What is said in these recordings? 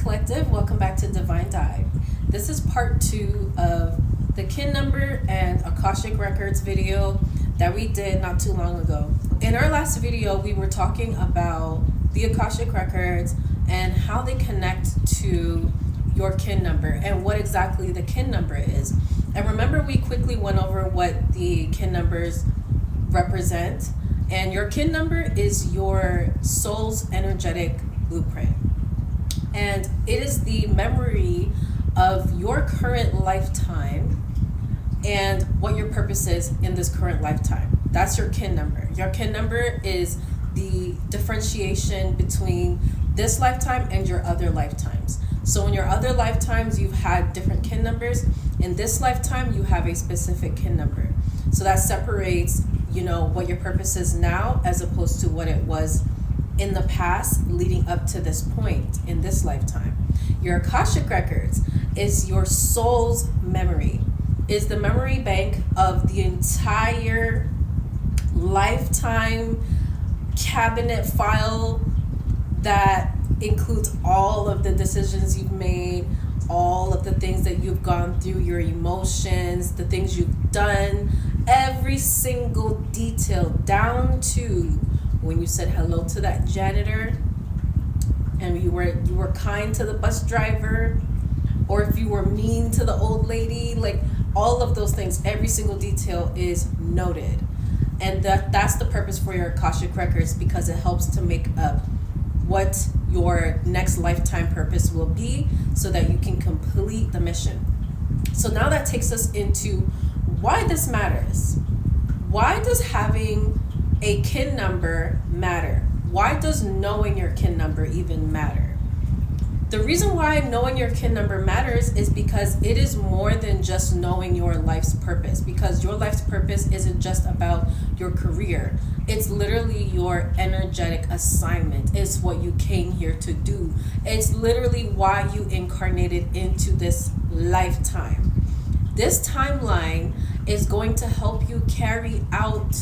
Collective, welcome back to Divine Dive. This is part 2 of the kin number and Akashic Records video that we did not too long ago. In our last video, we were talking about the Akashic Records and how they connect to your kin number and what exactly the kin number is. And remember, we quickly went over what the kin numbers represent. And your kin number is your soul's energetic blueprint. And it is the memory of your current lifetime and what your purpose is in this current lifetime. That's your kin number. Your kin number is the differentiation between this lifetime and your other lifetimes. So in your other lifetimes, you've had different kin numbers. In this lifetime, you have a specific kin number. So that separates, what your purpose is now as opposed to what it was in the past leading up to this point in this lifetime. Your Akashic Records is your soul's memory, is the memory bank of the entire lifetime cabinet file that includes all of the decisions you've made, all of the things that you've gone through, your emotions, the things you've done, every single detail down to when you said hello to that janitor and you were kind to the bus driver, or if you were mean to the old lady, like all of those things, every single detail is noted. And that's the purpose for your Akashic Records, because it helps to make up what your next lifetime purpose will be so that you can complete the mission. So now that takes us into why this matters. Why does having a kin number matter? Why does knowing your kin number even matter? The reason why knowing your kin number matters is because it is more than just knowing your life's purpose, because your life's purpose isn't just about your career. It's literally your energetic assignment. It's what you came here to do. It's literally why you incarnated into this lifetime. This timeline is going to help you carry out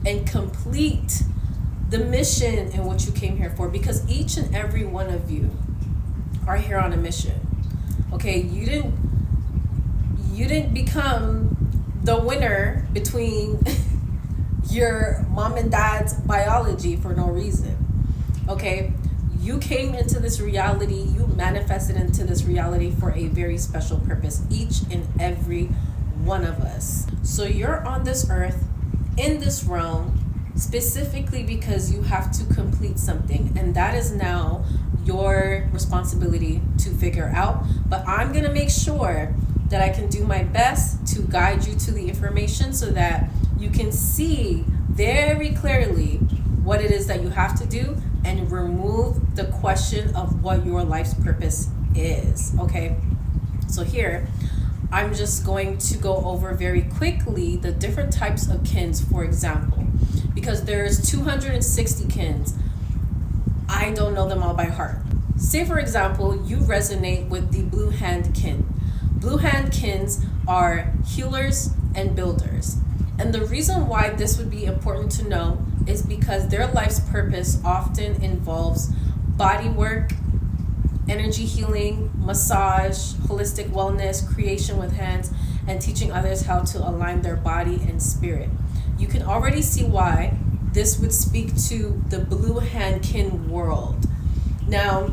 and complete the mission in what you came here for, because each and every one of you are here on a mission. Okay, you didn't become the winner between your mom and dad's biology for no reason. Okay, you came into this reality, you manifested into this reality for a very special purpose, each and every one of us. So you're on this earth, in this realm, specifically because you have to complete something, and that is now your responsibility to figure out. But I'm going to make sure that I can do my best to guide you to the information so that you can see very clearly what it is that you have to do and remove the question of what your life's purpose is. Okay, so here I'm just going to go over very quickly the different types of kins, for example, because there's 260 kins. I don't know them all by heart. Say, for example, you resonate with the blue hand kin. Blue hand kins are healers and builders. And the reason why this would be important to know is because their life's purpose often involves body work, energy healing, massage, holistic wellness, creation with hands, and teaching others how to align their body and spirit. You can already see why this would speak to the blue hand kin world. Now,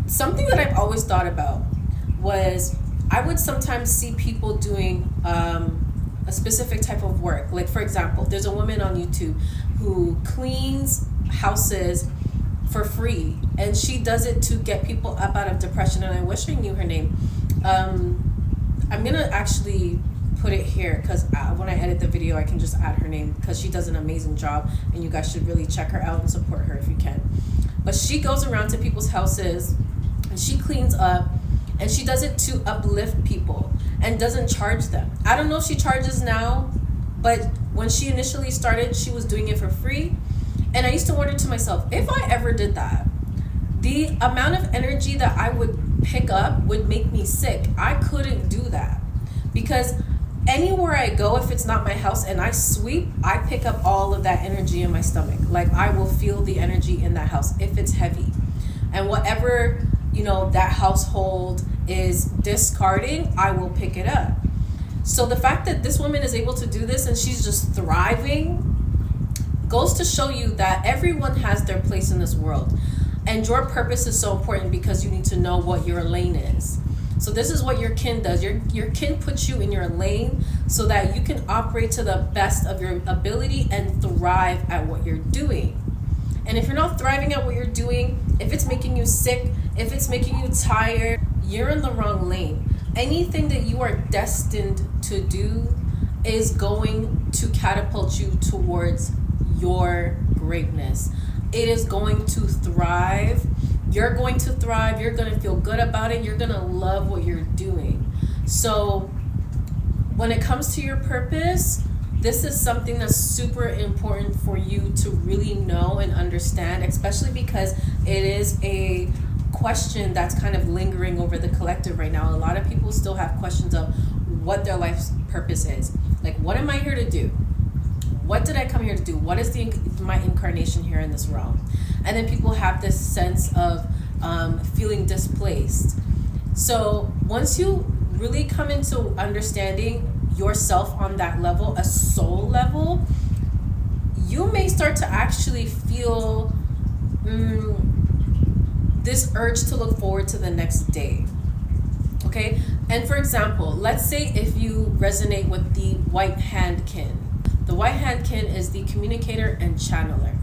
something that I've always thought about was I would sometimes see people doing a specific type of work. Like, for example, there's a woman on YouTube who cleans houses for free, and she does it to get people up out of depression, and I wish I knew her name. I'm gonna actually put it here because when I edit the video I can just add her name, because she does an amazing job and you guys should really check her out and support her if you can. But she goes around to people's houses and she cleans up, and she does it to uplift people and doesn't charge them. I don't know if she charges now, but when she initially started, she was doing it for free. And I used to wonder to myself, if I ever did that, the amount of energy that I would pick up would make me sick. I couldn't do that, because anywhere I go, if it's not my house and I sweep, I pick up all of that energy in my stomach. Like, I will feel the energy in that house if it's heavy. And whatever, that household is discarding, I will pick it up. So the fact that this woman is able to do this and she's just thriving goes to show you that everyone has their place in this world. And your purpose is so important because you need to know what your lane is. So this is what your kin does. Your kin puts you in your lane so that you can operate to the best of your ability and thrive at what you're doing. And if you're not thriving at what you're doing, if it's making you sick, if it's making you tired, you're in the wrong lane. Anything that you are destined to do is going to catapult you towards your greatness. It is going to thrive. You're going to thrive. You're going to feel good about it. You're going to love what you're doing. So when it comes to your purpose, this is something that's super important for you to really know and understand, especially because it is a question that's kind of lingering over the collective right now. A lot of people still have questions of what their life's purpose is. Like, what am I here to do? What did I come here to do? What is my incarnation here in this realm? And then people have this sense of feeling displaced. So once you really come into understanding yourself on that level, a soul level, you may start to actually feel this urge to look forward to the next day. Okay? And for example, let's say if you resonate with the white hand kin. The white hand kin is the communicator and channeler.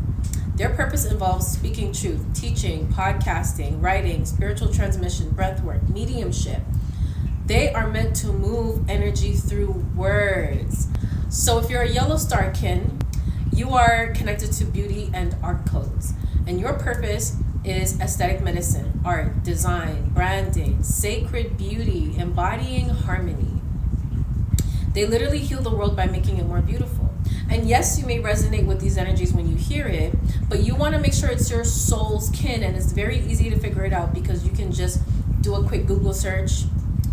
Their purpose involves speaking truth, teaching, podcasting, writing, spiritual transmission, breathwork, mediumship. They are meant to move energy through words. So if you're a yellow star kin, you are connected to beauty and art codes. And your purpose is aesthetic medicine, art, design, branding, sacred beauty, embodying harmony. They literally heal the world by making it more beautiful. And yes, you may resonate with these energies when you hear it, but you want to make sure it's your soul's kin, and it's very easy to figure it out because you can just do a quick Google search,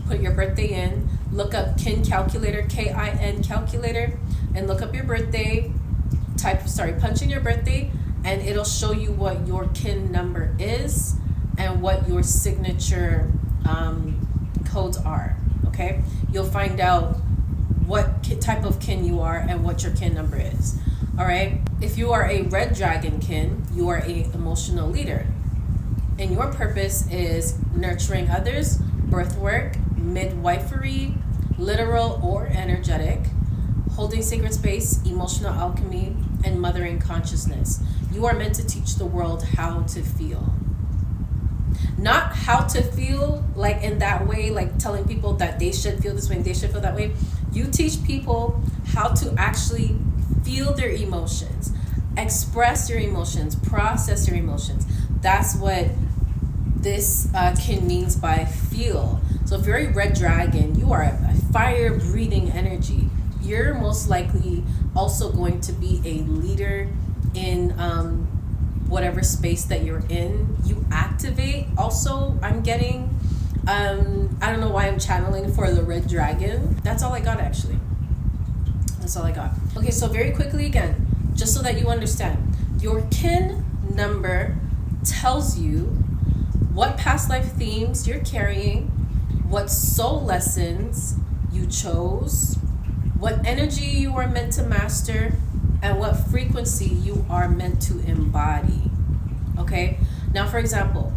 put your birthday in, look up kin calculator, KIN calculator, and look up your birthday, punch in your birthday, and it'll show you what your kin number is and what your signature codes are, okay? You'll find out what type of kin you are and what your kin number is. All right. If you are a red dragon kin, you are a emotional leader, and your purpose is nurturing others, birth work, midwifery, literal or energetic, holding sacred space, emotional alchemy, and mothering consciousness. You are meant to teach the world how to feel. Not how to feel like in that way, like telling people that they should feel this way and they should feel that way. You teach people how to actually feel their emotions, express your emotions, process your emotions. That's what this kin means by feel. So if you're a red dragon, you are a fire-breathing energy. You're most likely also going to be a leader in whatever space that you're in. You activate. Also, I'm getting, I don't know why I'm channeling for the red dragon. That's all I got, actually. That's all I got. Okay, so very quickly again, just so that you understand, your kin number tells you what past life themes you're carrying, what soul lessons you chose, what energy you are meant to master, and what frequency you are meant to embody. Okay? Now, for example,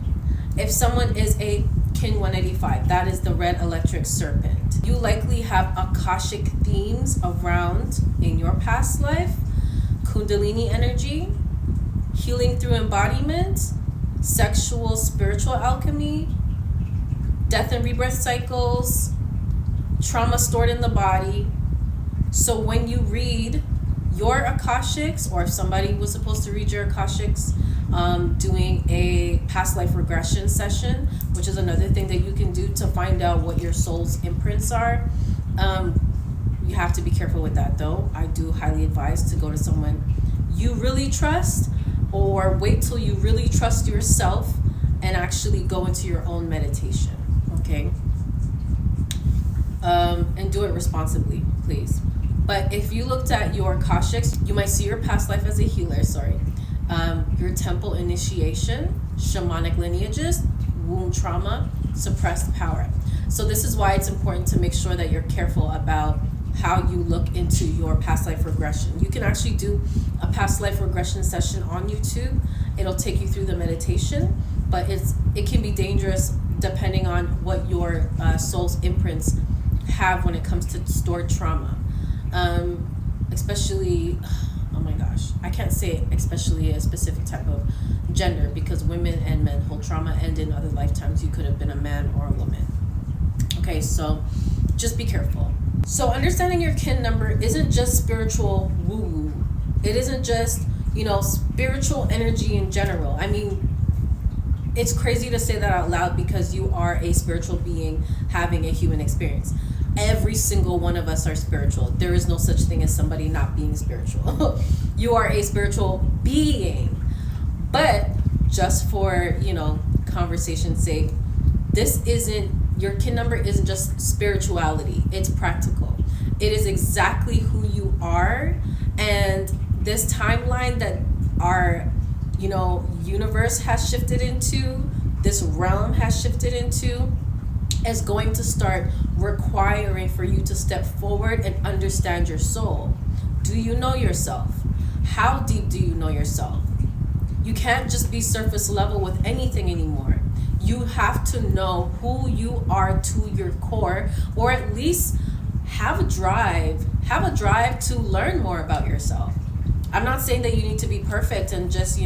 if someone is a kin 185, that is the red electric serpent, you likely have Akashic themes around in your past life, Kundalini energy, healing through embodiment, sexual spiritual alchemy, death and rebirth cycles, trauma stored in the body. So when you read your Akashics, or if somebody was supposed to read your Akashics doing a past life regression session, which is another thing that you can do to find out what your soul's imprints are, you have to be careful with that though. I do highly advise to go to someone you really trust, or wait till you really trust yourself and actually go into your own meditation, okay? And do it responsibly, please. But if you looked at your Akashics, you might see your past life as a healer, your temple initiation, shamanic lineages, wound trauma, suppressed power. So this is why it's important to make sure that you're careful about how you look into your past life regression. You can actually do a past life regression session on YouTube. It'll take you through the meditation, but it can be dangerous depending on what your soul's imprints have when it comes to stored trauma. Especially, oh my gosh, I can't say especially a specific type of gender, because women and men hold trauma, and in other lifetimes you could have been a man or a woman. Okay, so just be careful. So understanding your kin number isn't just spiritual woo-woo. It isn't just, spiritual energy in general. I mean, it's crazy to say that out loud because you are a spiritual being having a human experience. Every single one of us are spiritual. There is no such thing as somebody not being spiritual. You are a spiritual being. But just for, conversation's sake, your kin number isn't just spirituality. It's practical. It is exactly who you are. And this timeline that our, universe has shifted into, this realm has shifted into, is going to start requiring for you to step forward and understand your soul. Do you know yourself? How deep do you know yourself? You can't just be surface level with anything anymore. You have to know who you are to your core, or at least have a drive to learn more about yourself. I'm not saying that you need to be perfect and just,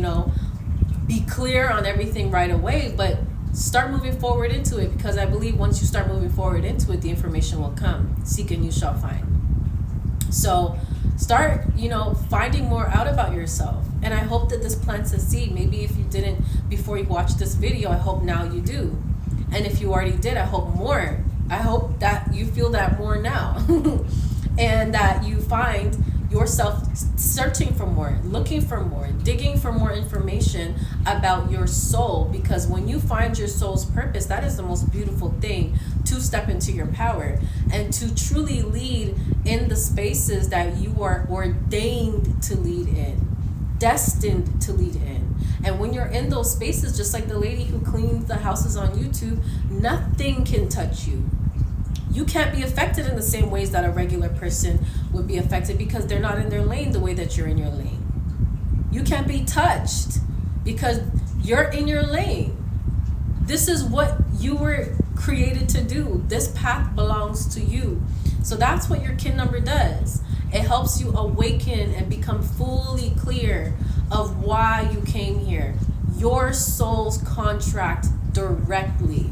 be clear on everything right away, but start moving forward into it, because I believe once you start moving forward into it, the information will come. Seek and you shall find. So start, finding more out about yourself. And I hope that this plants a seed. Maybe if you didn't before you watched this video, I hope now you do. And if you already did, I hope more. I hope that you feel that more now. And that you find yourself searching for more, looking for more, digging for more information about your soul. Because when you find your soul's purpose, that is the most beautiful thing, to step into your power and to truly lead in the spaces that you are ordained to lead in, destined to lead in. And when you're in those spaces, just like the lady who cleans the houses on YouTube, nothing can touch you. You can't be affected in the same ways that a regular person would be affected, because they're not in their lane the way that you're in your lane. You can't be touched because you're in your lane. This is what you were created to do. This path belongs to you. So that's what your kin number does. It helps you awaken and become fully clear of why you came here. Your soul's contract directly.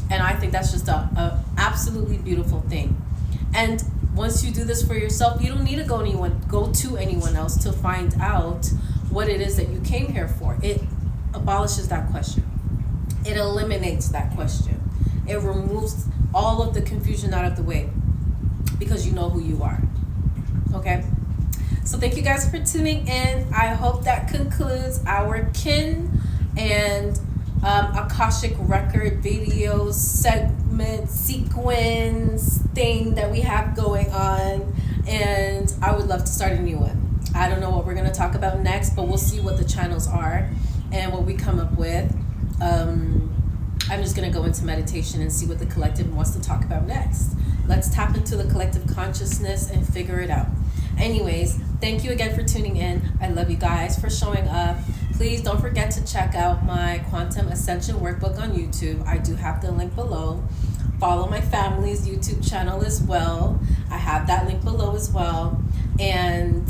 And I think that's just a absolutely beautiful thing. And once you do this for yourself, you don't need to go to anyone else to find out what it is that you came here for. It abolishes that question. It eliminates that question. It removes all of the confusion out of the way, because you know who you are. Okay? So thank you guys for tuning in. I hope that concludes our kin and Akashic record video segment sequence thing that we have going on, and I would love to start a new one. I don't know what we're going to talk about next, but we'll see what the channels are and what we come up with. I'm just going to go into meditation and see what the collective wants to talk about next. Let's tap into the collective consciousness and figure it out. Anyways, thank you again for tuning in. I love you guys for showing up. Please don't forget to check out my Quantum Ascension workbook on YouTube. I do have the link below. Follow my family's YouTube channel as well. I have that link below as well. And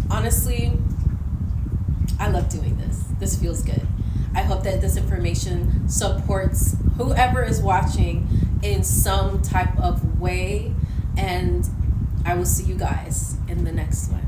honestly, I love doing this. This feels good. I hope that this information supports whoever is watching in some type of way. And I will see you guys in the next one.